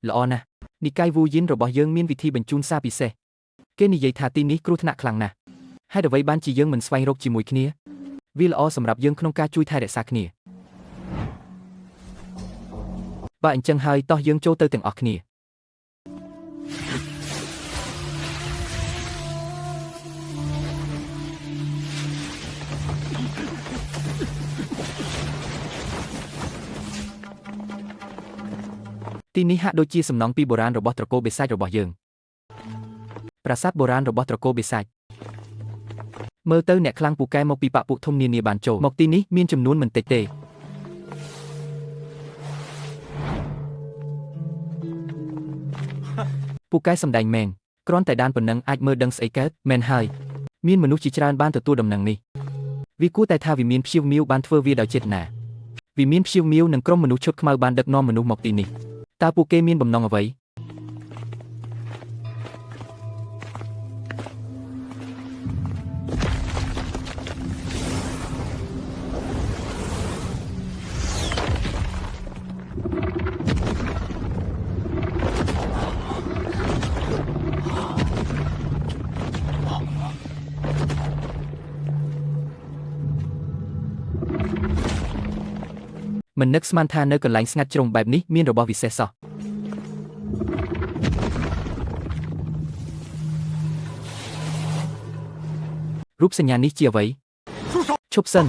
ល្អណាស់និកាយវូយិនរបស់យើងមានវិធីបញ្ជូនសារពិសេសគេនិយាយថាទីនេះគ្រោះថ្នាក់ខ្លាំងណាស់ហេតុអ្វីបានជាយើងមិនស្វែងរកជាមួយគ្នាវាល្អសម្រាប់យើងក្នុងការជួយថែរក្សាគ្នាបើអញ្ចឹងហើយតោះយើងចូលទៅទាំងអស់គ្នាទីនេះហាក់ដូចជាសំណង់ពីបុរាណរបស់ត្រកូលបេសាចរបស់យើងប្រាសាទបុរាណរបស់ត្រកូលបេសាចមើលទៅអ្នកខ្លាំងពូកែមកពីបពុធំនានាបានចូលមកទីនេះមានចំនួនមិនតិចទេពូកែសំដែងមែនគ្រាន់តែដានប៉ុណ្ណឹងអាចមើលដឹងស្អីកើតមែនហើយមានមនុស្សជាច្រើនបានទទួលដំណឹងនេះវាគួរតែថាវិមានព្យាវមាវបានធ្វើវាដោយចេតនាវិមានព្យាវមាវនិងក្រុមមនុស្សឈុតខ្មៅបានដឹកនាំមនុស្សមកទីនេះតើពួកគេមានបំណងអ្វីមិននឹកស្មានថានៅកន្លែងស្ងាត់ជ្រុងបែបនេះមានរបស់វិសេសសោះរូបសញ្ញានេះជាអ្វីឈប់សិន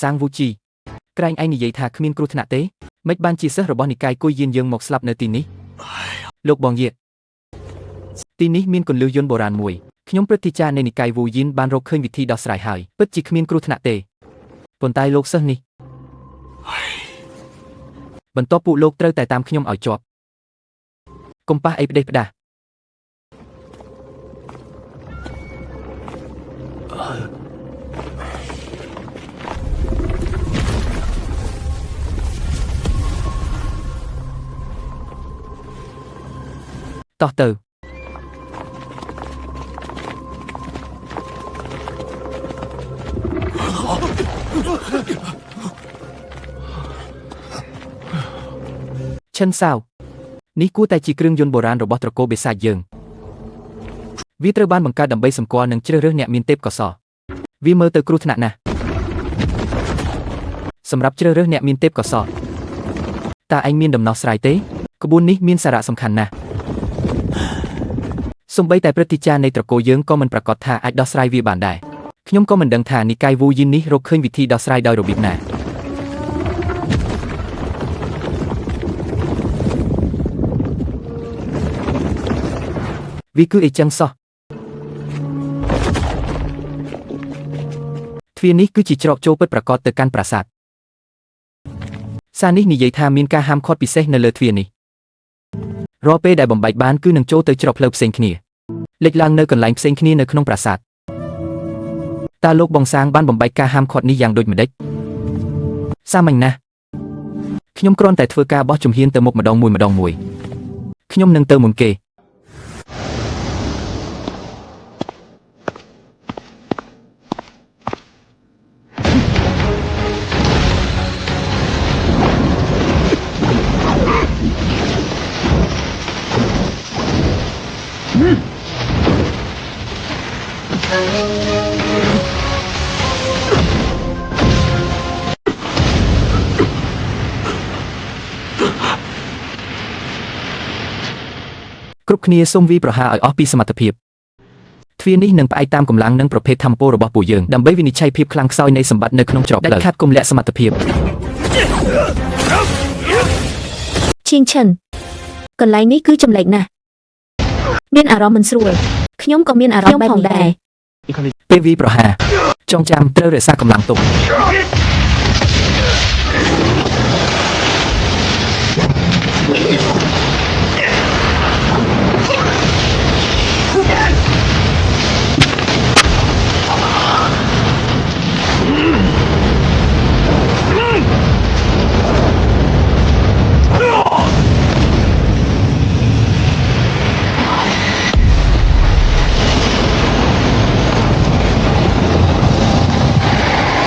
សាងវូជីក្រែងឯងនិយាយថាគ្មានគ្រោះថ្នាក់ទេមិនបានជាសិស្សរបស់និកាយគុយយានយើងមកស្លាប់នៅទីនេះលោកបងយាទីនេះមានគន្លឹះយន្តបុរាណមួយខ្ញុំព្រឹទ្ធាចារ្យនៃនិកាយវូយិនបានរកឃើញវិធីដោះស្រាយហើយពិតជាគ្មានគ្រោះថ្នាក់ទេប៉ុន្តែលោកសិស្សនេះបន្ទាប់ពួកលោកត្រូវតែតាមខ្ញុំឲ្យជាប់កុំប៉ះអីផ្ដេសផ្ដាសតោះទៅឈិនសាវនេះគួរតែជាគ្រឿងយន្តបុរាណរបស់ត្រកូលបេសាចយើងវាត្រូវបានបង្កើតដើម្បីសម្គាល់និងជ្រើសរើសអ្នកមានទេពកោសល្យវាមើលទៅគ្រោះថ្នាក់ណាស់សម្រាប់ជ្រើសរើសអ្នកមានទេពកោសល្យតើឯងមានដំណោះស្រាយទេក្បួននេះមានសារៈសំខាន់ណាស់សូម្បីតែព្រឹទ្ធាចារ្យនៃត្រកូលយើងក៏មិនប្រកាសថាអាចដោះស្រាយវាបានដែរខ្ញុំក៏មិនដឹងថានិកាយវូយិននេះរកឃើញវិធីដោះស្រាយដោយរបៀបណាវាគឺអីចឹងសោះទ្វារនេះគឺជាច្រកចូលពិតប្រាកដទៅកាន់ប្រាសាទសារនេះនិយាយថាមានការហាមឃាត់ពិសេសនៅលើទ្វារនេះរាល់ពេលដែលបំបែកបានគឺនឹងចូលទៅច្រកផ្លូវផ្សេងគ្នាលេចឡើងនៅកន្លែងផ្សេងគ្នានៅក្នុងប្រាសាទតើលោកបងសាងបានបំបែកការហាមឃាត់នេះយ៉ាងដូចម្ដេចសាមញ្ញណាស់ខ្ញុំគ្រាន់តែធ្វើការបោះជំហានទៅមុខម្ដងមួយខ្ញុំនឹងទៅមុនគេគ្រប់គ្នាសូមវាយប្រហារឲ្យអស់ពីសមត្ថភាពទ្វារនេះនឹងផ្អែកតាមកម្លាំងនិងប្រភេទធម្មពលរបស់ពួកយើងដើម្បីវិនិច្ឆ័យភាពខ្លាំងខ្សោយនៃសម្បត្តិនៅក្នុងច្រកផ្លូវដាច់ខាតគំលាក់សមត្ថភាពឈៀងឈិនកន្លែងនេះគឺចម្លែកណាស់មានអារម្មណ៍មិនស្រួលខ្ញុំក៏មានអារម្មណ៍បែបនេះដែរពេលវាយប្រហារចងចាំត្រូវរក្សាកម្លាំងទុក